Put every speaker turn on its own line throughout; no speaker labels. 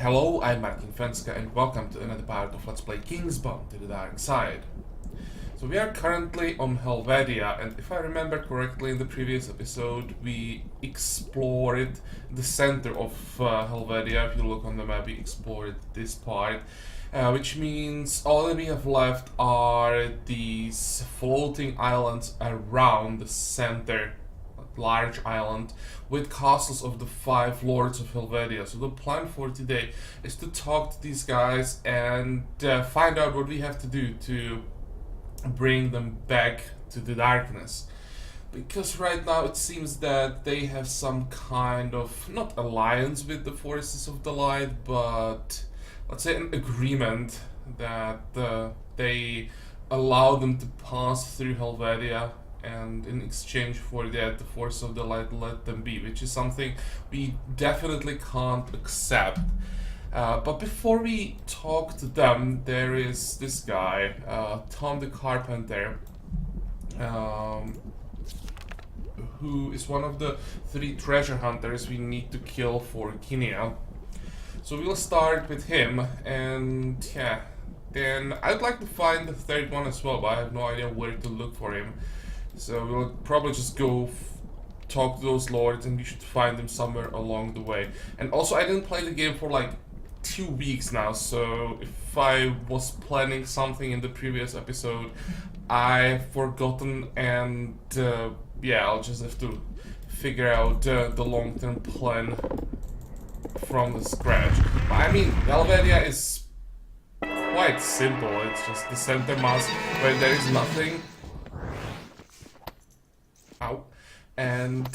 Hello, I'm Fencka and welcome to another part of Let's Play Kingsbound to the Dark Side. So we are currently on Helvedia, and if I remember correctly in the previous episode we explored the center of Helvedia. If you look on the map, we explored this part, which means all that we have left are these floating islands around the center, large island with castles of the 5 lords of Helvedia. So the plan for today is to talk to these guys and find out what we have to do to bring them back to the darkness, because right now it seems that they have some kind of, not alliance with the forces of the light, but let's say an agreement that they allow them to pass through Helvedia, and in exchange for that the force of the light let them be, which is something we definitely can't accept. But before we talk to them, there is this guy, Tom the Carpenter, who is one of the 3 treasure hunters we need to kill for Guinea. So we'll start with him, and yeah, then I'd like to find the 3rd one as well, but I have no idea where to look for him. So we'll probably just go talk to those lords, and we should find them somewhere along the way. And also, I didn't play the game for like 2 weeks now, so if I was planning something in the previous episode, I've forgotten, and yeah, I'll just have to figure out the long-term plan from the scratch. But I mean, Helvedia is quite simple. It's just the center mass where there is nothing. Ow. And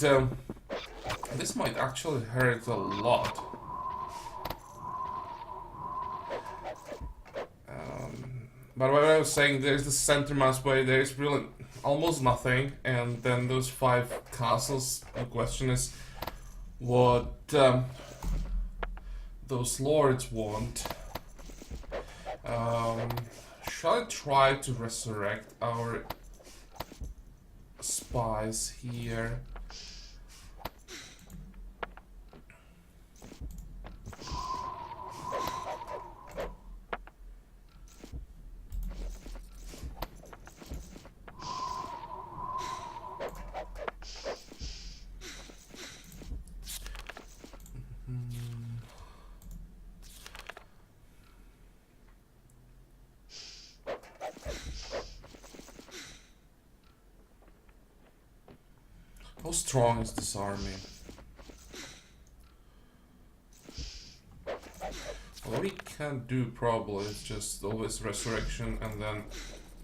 this might actually hurt a lot. But what I was saying, there's the center mass where there is really almost nothing, and then those 5 castles. The question is what those lords want. Shall I try to resurrect our spies here? How strong is this army? What we can do probably is just always resurrection and then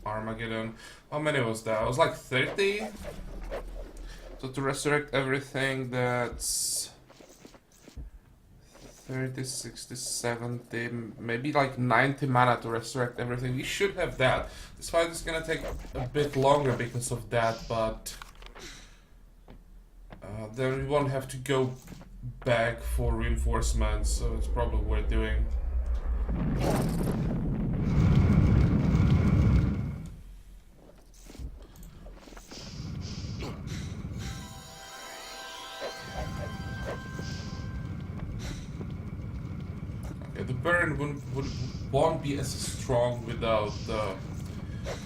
Armageddon. How many was that? It was like 30? So to resurrect everything, that's 30, 60, 70, maybe like 90 mana to resurrect everything. We should have that. This fight is gonna take a bit longer because of that, but then we won't have to go back for reinforcements, so it's probably worth doing. Okay, the burn won't be as strong without the...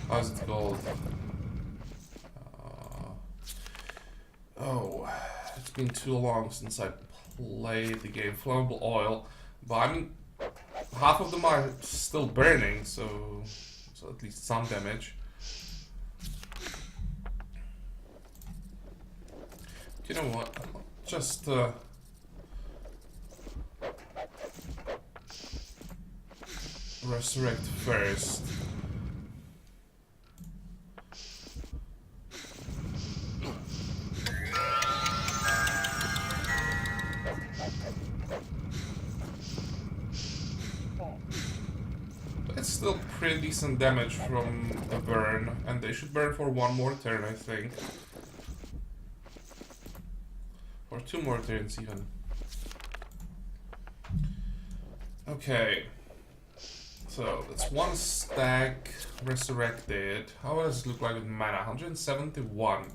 how's it called? Oh, it's been too long since I played the game. Flammable oil, but I mean, half of them are still burning, so at least some damage. You know what? Just resurrect first. It's still pretty decent damage from the burn, and they should burn for 1 more turn, I think. Or 2 more turns even. Okay. So that's 1 stack resurrected. How does it look like with mana? 171.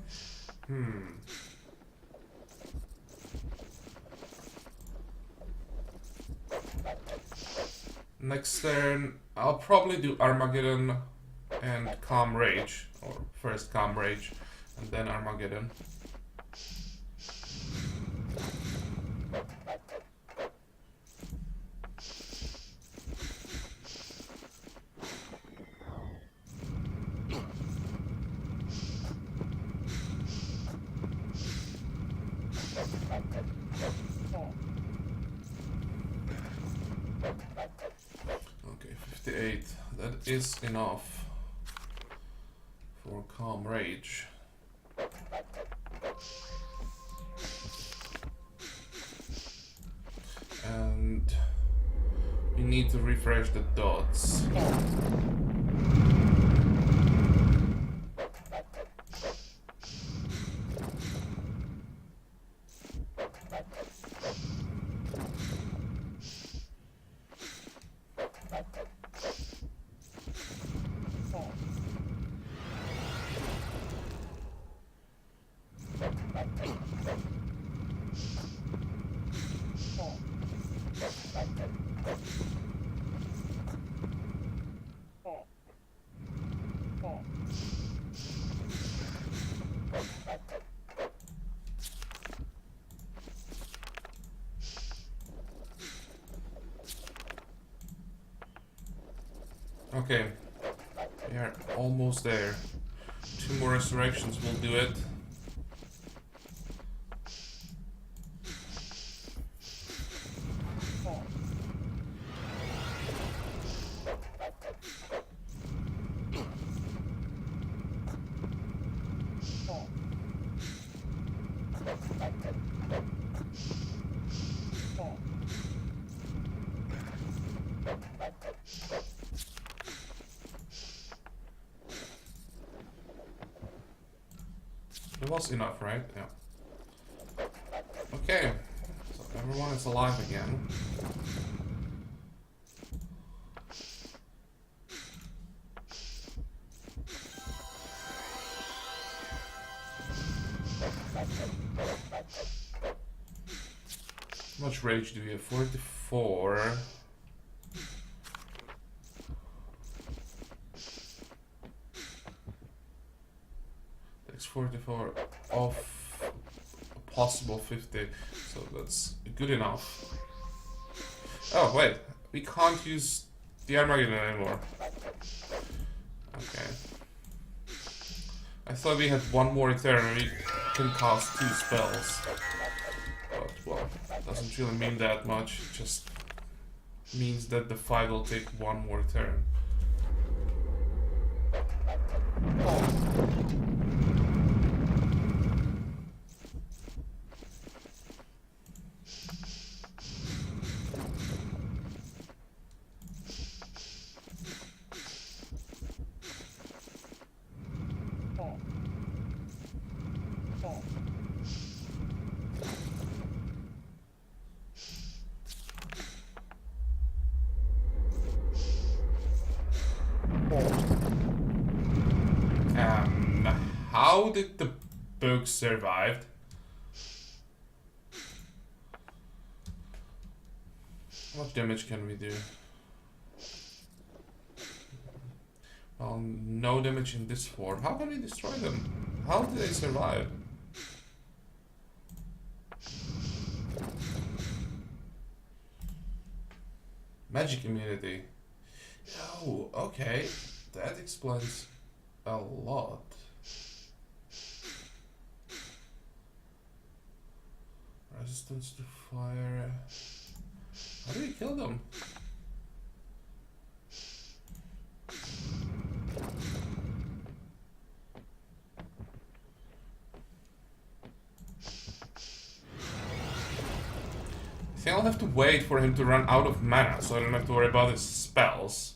Next turn, I'll probably do Armageddon and Calm Rage, or first Calm Rage, and then Armageddon. Okay, 58. That is enough for Calm Rage. And we need to refresh the dots. Okay, we are almost there. 2 more resurrections will do it. It was enough, right? Yeah. Okay, so everyone is alive again. How much rage do we have? 44. That's 44 off a possible 50, so that's good enough. Oh wait, we can't use the Armageddon anymore. Okay. I thought we had one more turn and we can cast 2 spells. But well, doesn't really mean that much, it just means that the fight will take 1 more turn. How did the book survive? How much damage can we do? Well, no damage in this form. How can we destroy them? How did they survive? Magic immunity. Oh, okay. That explains a lot. Resistance to fire. How do we kill them? I think I'll have to wait for him to run out of mana, so I don't have to worry about his spells.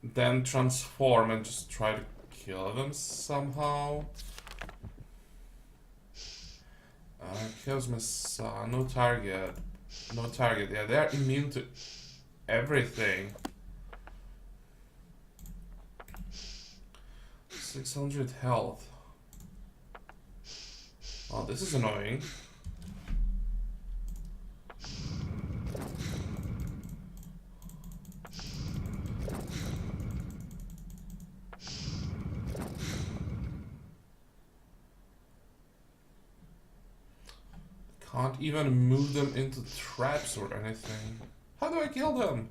Then transform and just try to kill them somehow. Chaos Messiah, no target. No target, yeah, they're immune to everything. 600 health. Oh, this is annoying. Can't even move them into traps or anything. How do I kill them?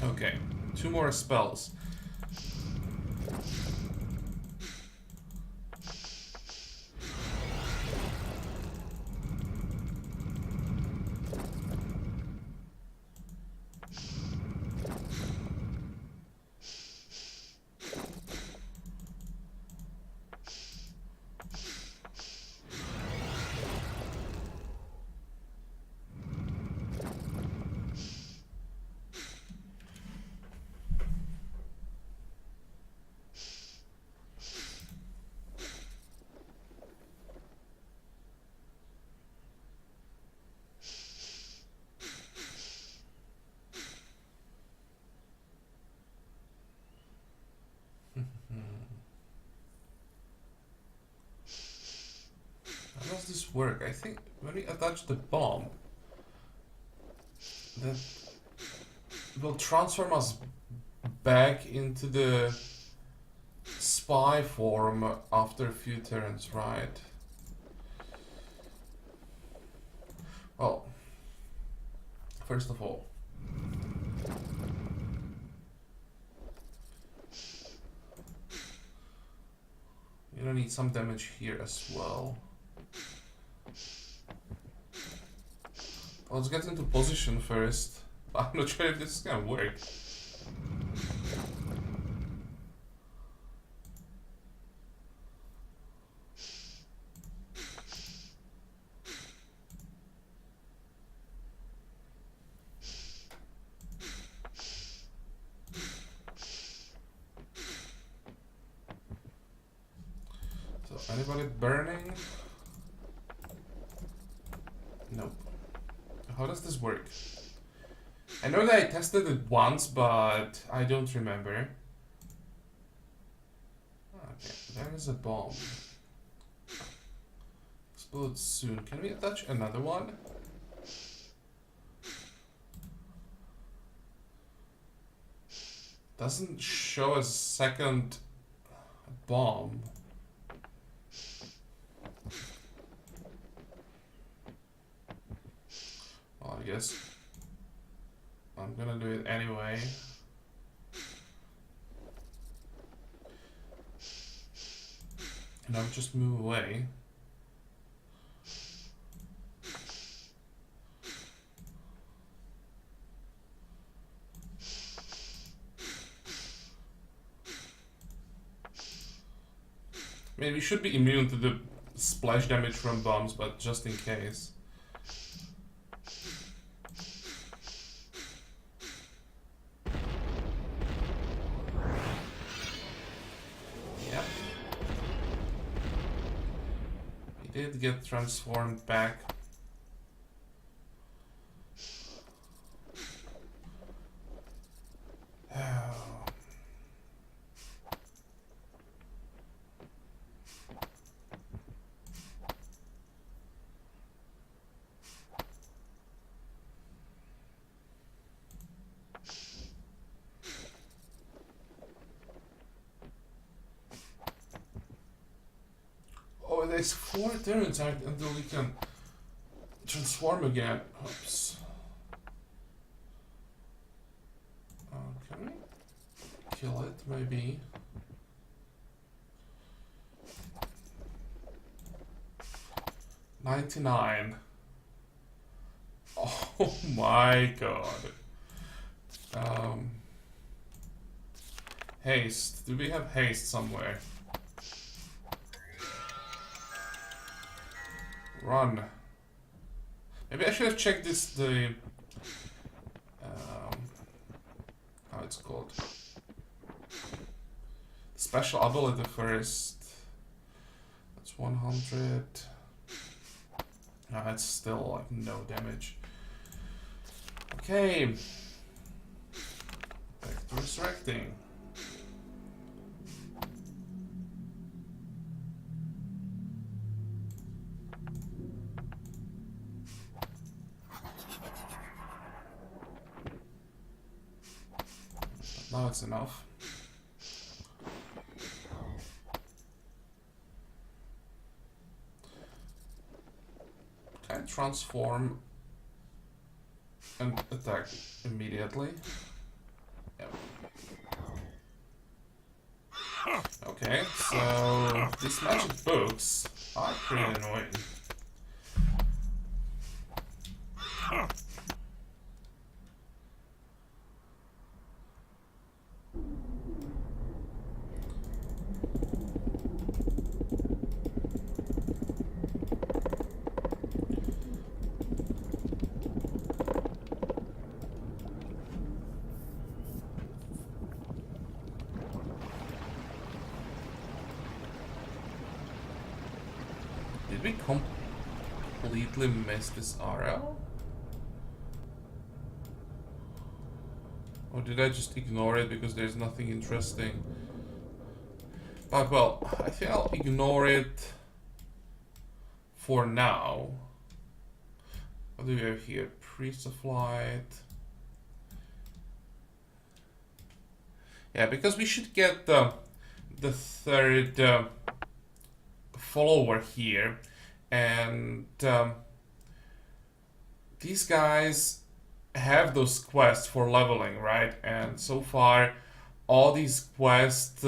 Okay, 2 more spells. How does this work? I think when we attach the bomb, that will transform us back into the spy form after a few turns, right? Well, first of all, you're gonna need some damage here as well. Let's get into position first. I'm not sure if this is gonna work. So, anybody burning? Nope. How does this work? I know that I tested it once, but I don't remember. Okay, there is a bomb. Explode soon. Can we attach another one? Doesn't show a second bomb. Well, I guess I'm gonna do it anyway. And I'll just move away. I mean, we should be immune to the splash damage from bombs, but just in case. Yep. He did get transformed back. Oh, there's 4 turns until we can transform again. Oops. Can we kill it, maybe? $99. Oh my god. Haste. Do we have haste somewhere? Run. Maybe I should have checked the how it's called. Special ability first. That's 100. It's still like no damage. Okay. Back to resurrecting. Now it's enough. Can I transform and attack immediately? Yep. Okay, so these magic books are pretty annoying. Did we completely miss this arrow? Or did I just ignore it because there's nothing interesting? But well, I think I'll ignore it for now. What do we have here? Priest of Light. Yeah, because we should get the third follower here, and these guys have those quests for leveling, right? And so far, all these quests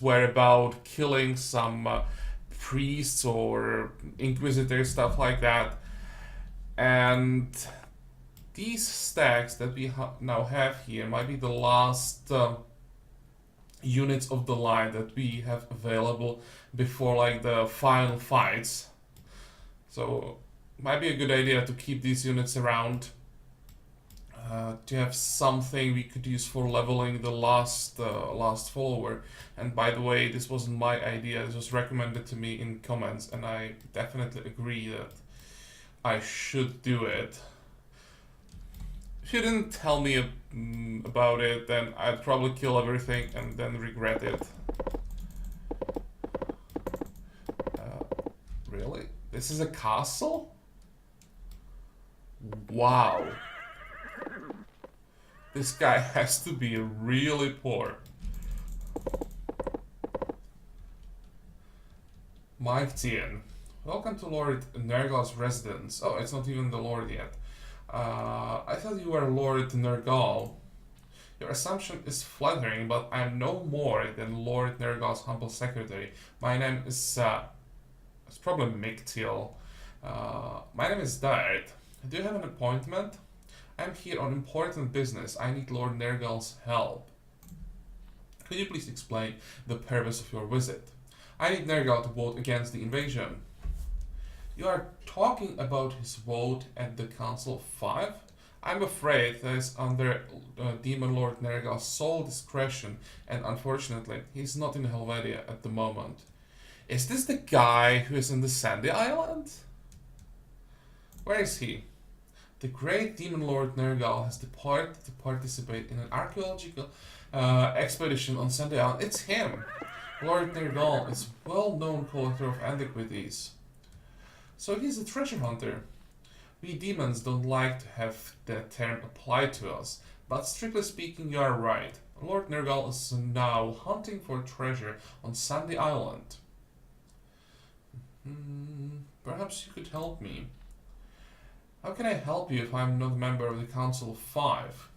were about killing some priests or inquisitors, stuff like that. And these stacks that we now have here might be the last units of the line that we have available before like the final fights. So might be a good idea to keep these units around to have something we could use for leveling the last follower. And by the way, this wasn't my idea, this was recommended to me in comments, and I definitely agree that I should do it. If you didn't tell me about it, then I'd probably kill everything and then regret it. Really? This is a castle? Wow. This guy has to be really poor. Mike Tien. Welcome to Lord Nergal's residence. Oh, it's not even the Lord yet. I thought you were Lord Nergal. Your assumption is flattering, but I'm no more than Lord Nergal's humble secretary. My name is, it's probably Mictil. My name is Dart. Do you have an appointment? I'm here on important business. I need Lord Nergal's help. Could you please explain the purpose of your visit? I need Nergal to vote against the invasion. You are talking about his vote at the Council of Five? I'm afraid that is under Demon Lord Nergal's sole discretion, and unfortunately, he's not in Helvedia at the moment. Is this the guy who is in the Sandy Island? Where is he? The great Demon Lord Nergal has departed to participate in an archaeological expedition on Sandy Island. It's him! Lord Nergal is a well-known collector of antiquities. So he's a treasure hunter. We demons don't like to have that term applied to us, but strictly speaking you are right. Lord Nergal is now hunting for treasure on Sandy Island. Perhaps you could help me. How can I help you if I'm not a member of the Council of Five?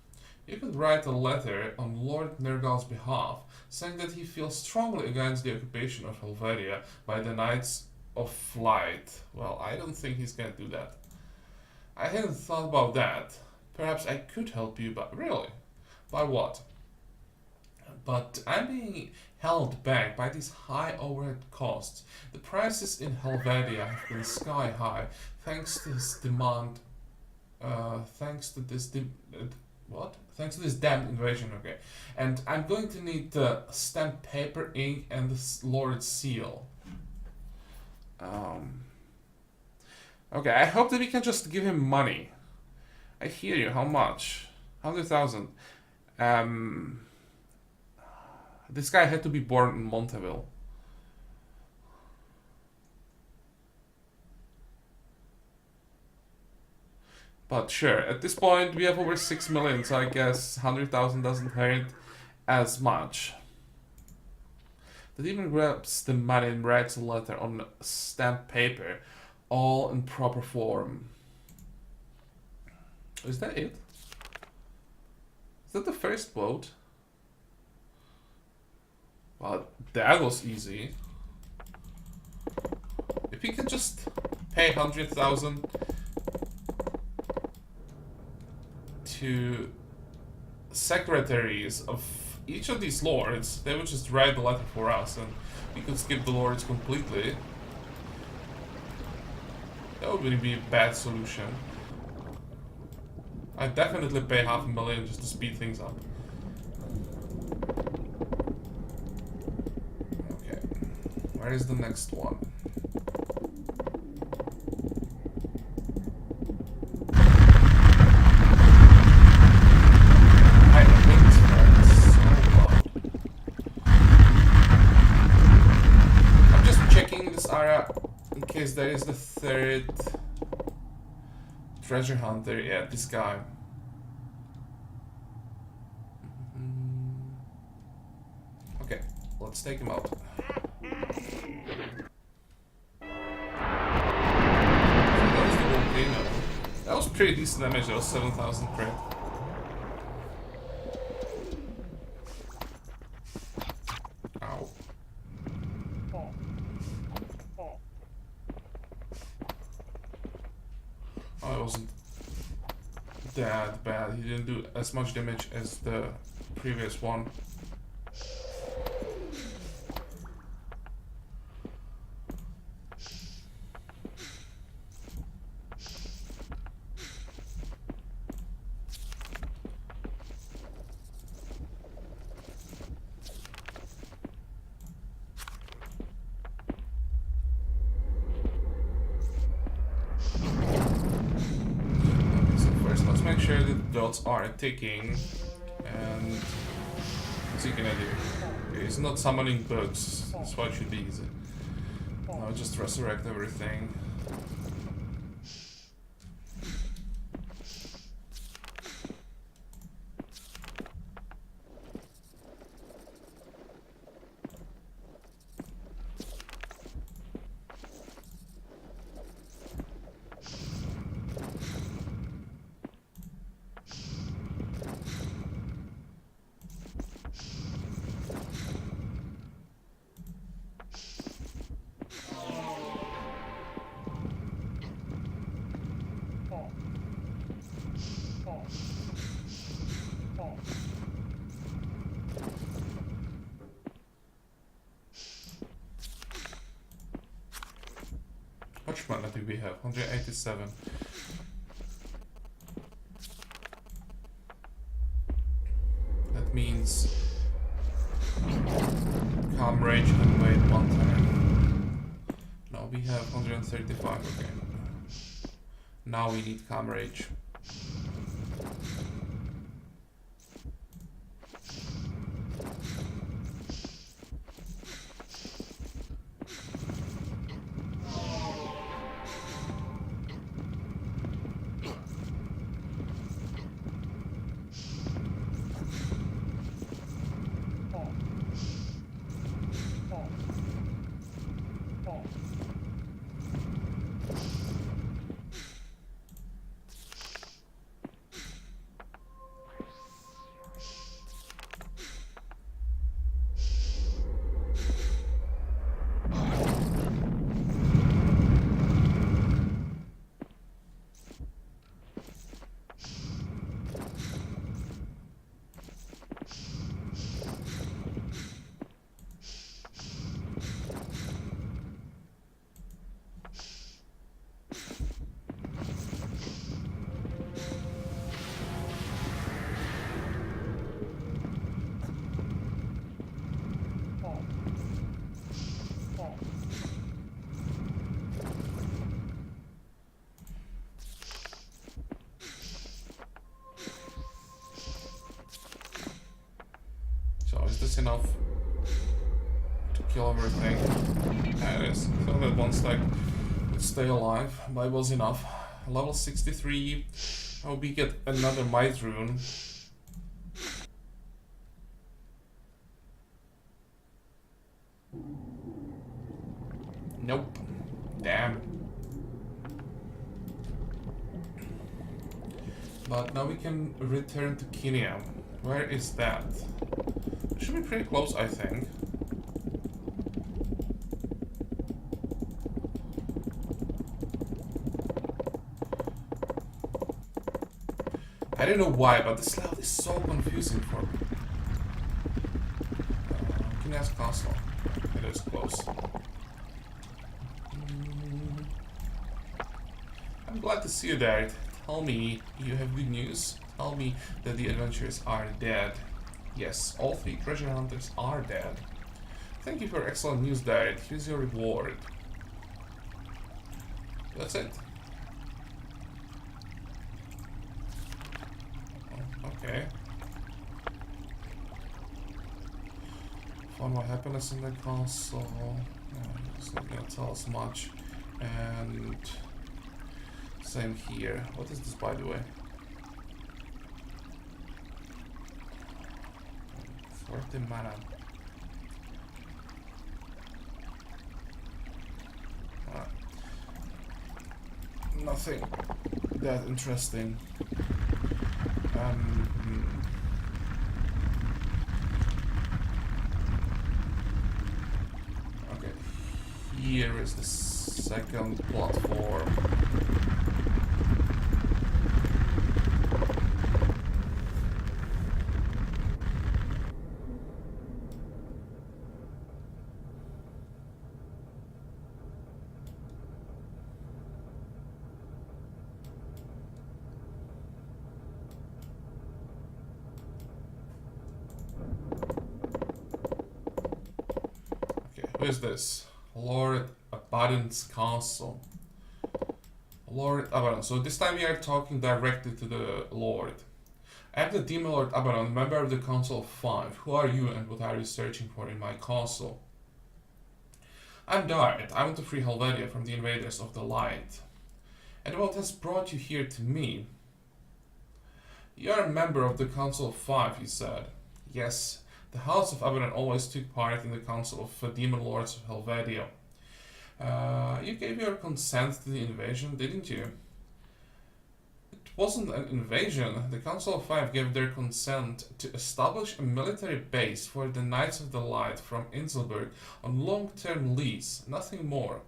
You could write a letter on Lord Nergal's behalf, saying that he feels strongly against the occupation of Helvedia by the Knights of Flight. Well, I don't think he's gonna do that. I hadn't thought about that. Perhaps I could help you, but really? By what? But I'm being held back by these high overhead costs. The prices in Helvedia have been sky high, thanks to this demand. Thanks to this what? Thanks to this damn invasion, okay. And I'm going to need stamped paper, ink, and the Lord's seal. Okay, I hope that we can just give him money. I hear you. How much? 100,000. This guy had to be born in Monteville. But sure, at this point we have over 6 million, so I guess 100,000 doesn't hurt as much. That even grabs the money and writes a letter on stamped paper, all in proper form. Is that it? Is that the first vote? Well, that was easy. If we can just pay 100,000 to secretaries of each of these lords, they would just write the letter for us and we could skip the lords completely. That wouldn't be a bad solution. I'd definitely pay 500,000 just to speed things up. Okay, where is the next one? In case there is the third treasure hunter. Yeah, this guy. Okay, let's take him out. That was the volcano. That was pretty decent damage. That was 7,000 crit. Ow. Oh, it wasn't that bad. He didn't do as much damage as the previous one. Make sure the dots are ticking, and what's he gonna do? He's not summoning bugs, that's why it should be easy. I'll just resurrect everything. How much mana do we have? 187. That means calm rage can wait one turn. No, we have 135, okay. Now we need calm rage. to kill everything. There it is. So that one stack would stay alive, but it was enough. Level 63. Oh, we get another Might Rune. Nope. Damn. But now we can return to Kenya. Where is that? Should be pretty close, I think. I don't know why, but this layout is so confusing for me. Kenya's castle. It is close. I'm glad to see you there. Tell me you have good news. Tell me that the adventurers are dead. Yes, all 3 treasure hunters are dead. Thank you for excellent news, Dad. Here's your reward. That's it. Oh, okay. Find more happiness in the castle. It's not gonna tell us much. And same here. What is this, by the way? 40 mana. Nothing that interesting. Okay, here is the second platform. Who is this? Lord Abaddon's castle. Lord Abaddon. So this time we are talking directly to the Lord. I am the Demon Lord Abaddon, member of the Council of 5. Who are you and what are you searching for in my castle? I'm Dart. I want to free Helvedia from the invaders of the light. And what has brought you here to me? You are a member of the Council of 5, he said. Yes. The House of Abaddon always took part in the Council of Demon Lords of Helvedia. You gave your consent to the invasion, didn't you? It wasn't an invasion. The Council of 5 gave their consent to establish a military base for the Knights of the Light from Inselberg on long-term lease, nothing more.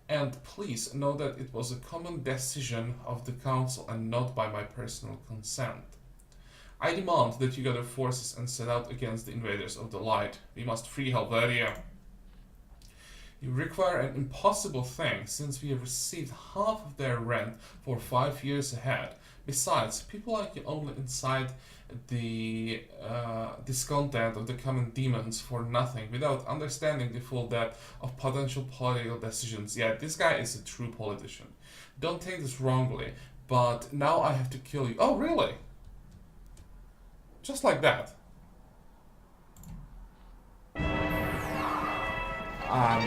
And please know that it was a common decision of the Council and not by my personal consent. I demand that you gather forces and set out against the invaders of the light. We must free Helvedia. You require an impossible thing, since we have received half of their rent for 5 years ahead. Besides, people like you only incite the discontent of the common demons for nothing, without understanding the full depth of potential political decisions. Yeah, this guy is a true politician. Don't take this wrongly, but now I have to kill you. Oh, really? Just like that. Ow.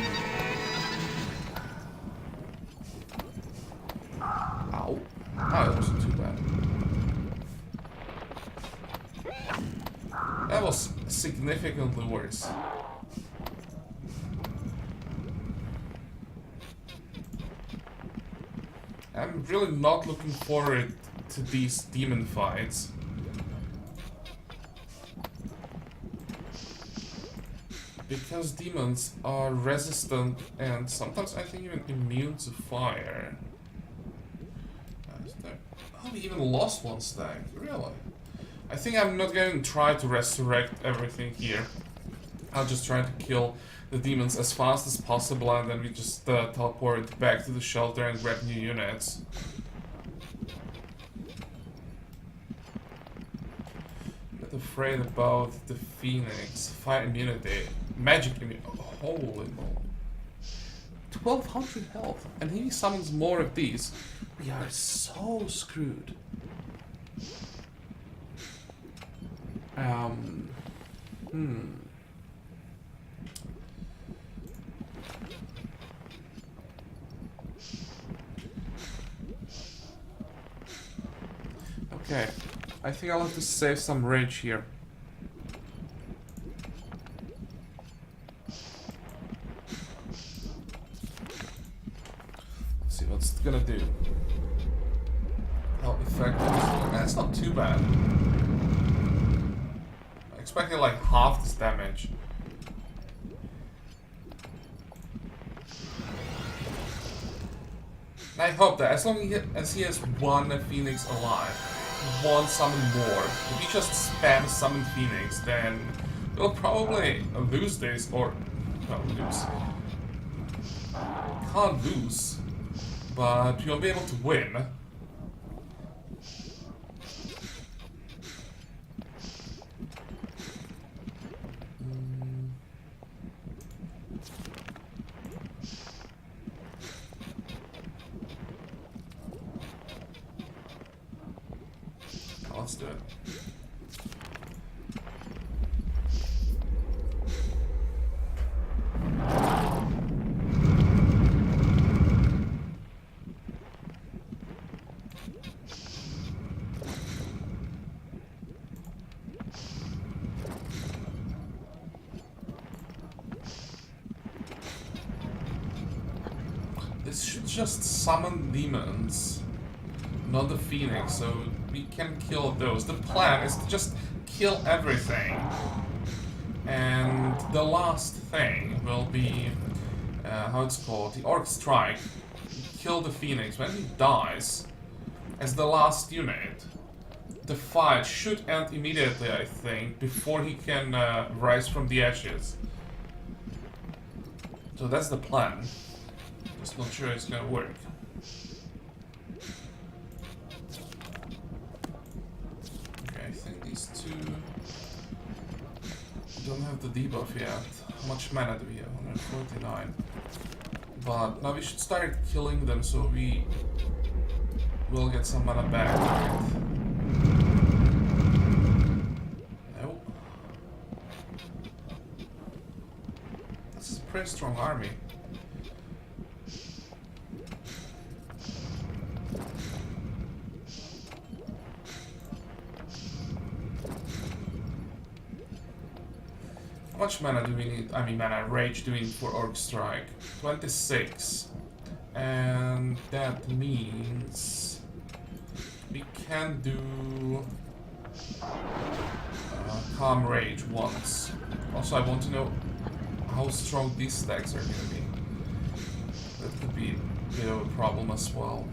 Oh, that wasn't too bad. That was significantly worse. I'm really not looking forward to these demon fights. Because demons are resistant and sometimes I think even immune to fire. Oh, we even lost one stack, really? I think I'm not going to try to resurrect everything here. I'll just try to kill the demons as fast as possible and then we just teleport back to the shelter and grab new units. I'm not afraid about the Phoenix. Fire immunity. Magic immunity. Oh, holy moly. 1200 health. And he summons more of these. We are so screwed. I think I'll have to save some rage here. Let's see what's it gonna do. How effective is it? That's not too bad. I expected like half this damage. I hope that as long as he has one Phoenix alive, one summon more, if he just spams summon Phoenix, then we'll probably lose this, or not lose. Can't lose, but we'll be able to win. Let's do it. This should just summon demons, not the Phoenix, so we can kill those. The plan is to just kill everything. And the last thing will be, how it's called, the Orc Strike. Kill the Phoenix. When he dies, as the last unit, the fight should end immediately, I think, before he can rise from the ashes. So that's the plan. Just not sure it's gonna work. I think these two don't have the debuff yet. How much mana do we have? 149. But now we should start killing them so we will get some mana back. Nope. This is a pretty strong army. How much mana do we need? I mean, mana rage do we need for Orc Strike? 26. And that means we can do Calm Rage once. Also, I want to know how strong these stacks are going to be. That could be a bit of a problem as well.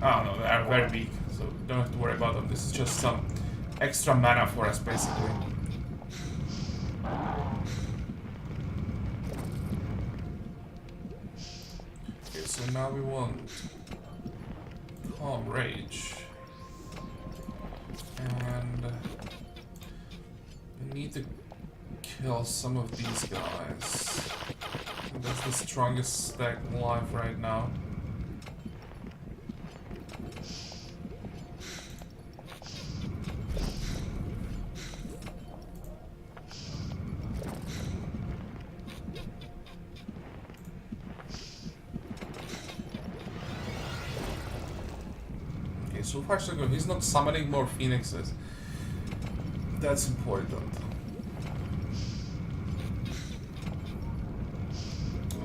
I don't know, they are very weak, so don't have to worry about them. This is just some extra mana for us, basically. Okay, so now we want Calm Rage. And we need to kill some of these guys. And that's the strongest stack alive right now. So far so good. He's not summoning more phoenixes. That's important.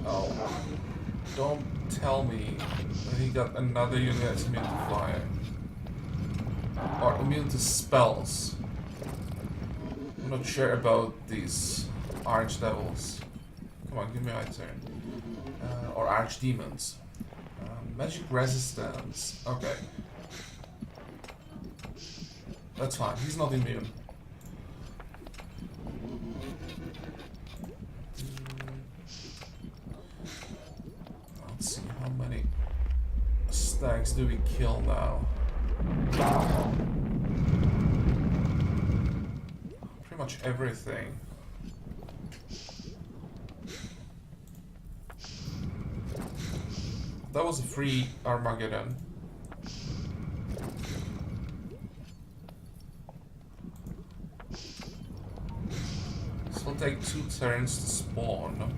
Oh. Don't tell me that he got another unit that's immune to fire. Or immune to spells. I'm not sure about these archdevils. Come on, give me my turn. Or archdemons. Magic resistance. Okay. That's fine, he's not immune. Let's see, how many stacks do we kill now? Pretty much everything. That was a free Armageddon. It'll take 2 turns to spawn.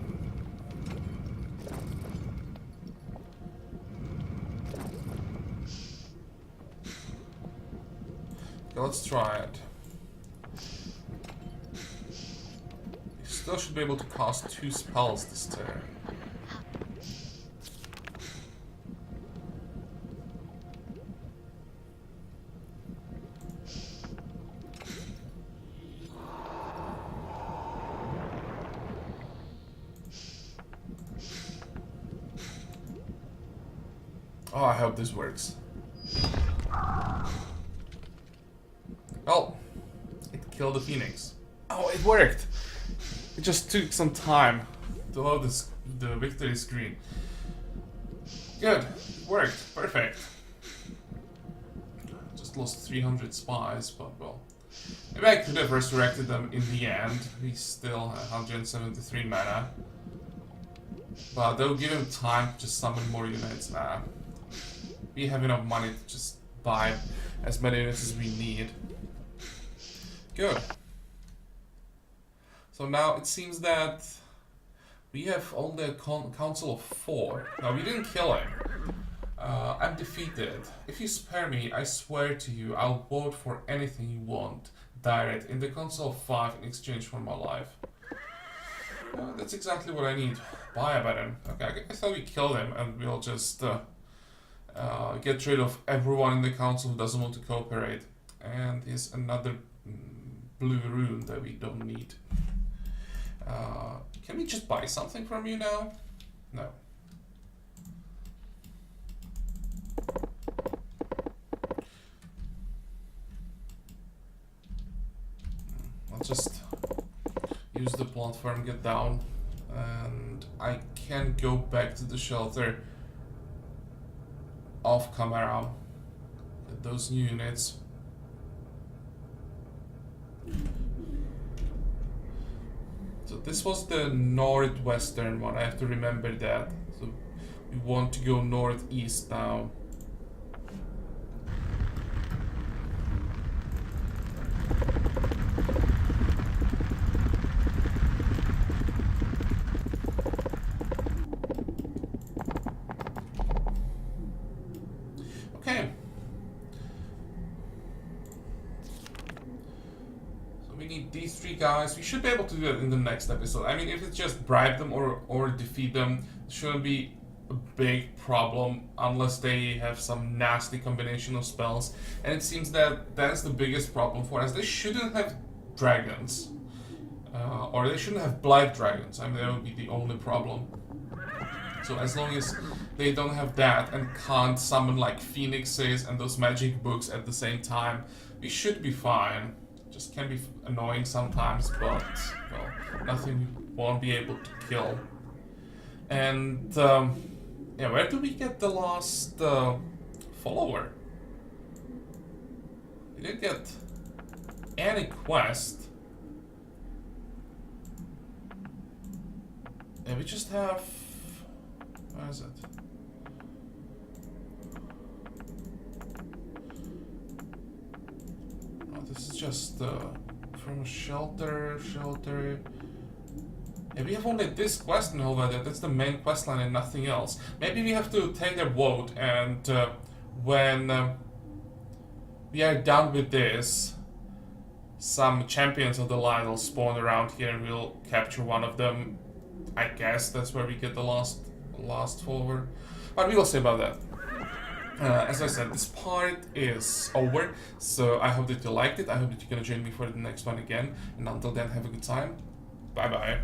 Okay, let's try it. You still should be able to cast 2 spells this turn. Oh, I hope this works. Oh, it killed the Phoenix. Oh, it worked! It just took some time to load the victory screen. Good, it worked, perfect. Just lost 300 spies, but well. Maybe I could have resurrected them in the end. We still have 173 mana. But they'll give him time to just summon more units. We have enough money to just buy as many units as we need. Good. So now it seems that we have only a council of 4. Now we didn't kill him. I'm defeated. If you spare me, I swear to you, I'll vote for anything you want. Direct in the council of 5 in exchange for my life. That's exactly what I need. Buy a button. Okay, I thought we killed him and we'll just get rid of everyone in the council who doesn't want to cooperate. And here's another blue rune that we don't need. Can we just buy something from you now? No. I'll just use the platform, get down, and I can go back to the shelter off camera. Get those new units. So this was the northwestern one, I have to remember that. So we want to go northeast now. Okay. So we need these 3 guys. We should be able to do it in the next episode. I mean, if it's just bribe them or defeat them, it shouldn't be a big problem unless they have some nasty combination of spells. And it seems that that's the biggest problem for us. They shouldn't have dragons. Or they shouldn't have blight dragons. I mean, that would be the only problem. So as long as they don't have that and can't summon like phoenixes and those magic books at the same time, we should be fine. Just can be annoying sometimes, but well, nothing we won't be able to kill. And yeah, where do we get the last follower? We didn't get any quest. Yeah, we just have... Where is it? Oh, this is just from shelter. Yeah, we have only this quest in Helvedia. That's the main quest line and nothing else. Maybe we have to take their vote, and when we are done with this, some champions of the light will spawn around here and we'll capture one of them. I guess that's where we get the last follower. But we will see about that. As I said, this part is over, so I hope that you liked it. I hope that you're gonna join me for the next one again. And until then, have a good time. Bye bye.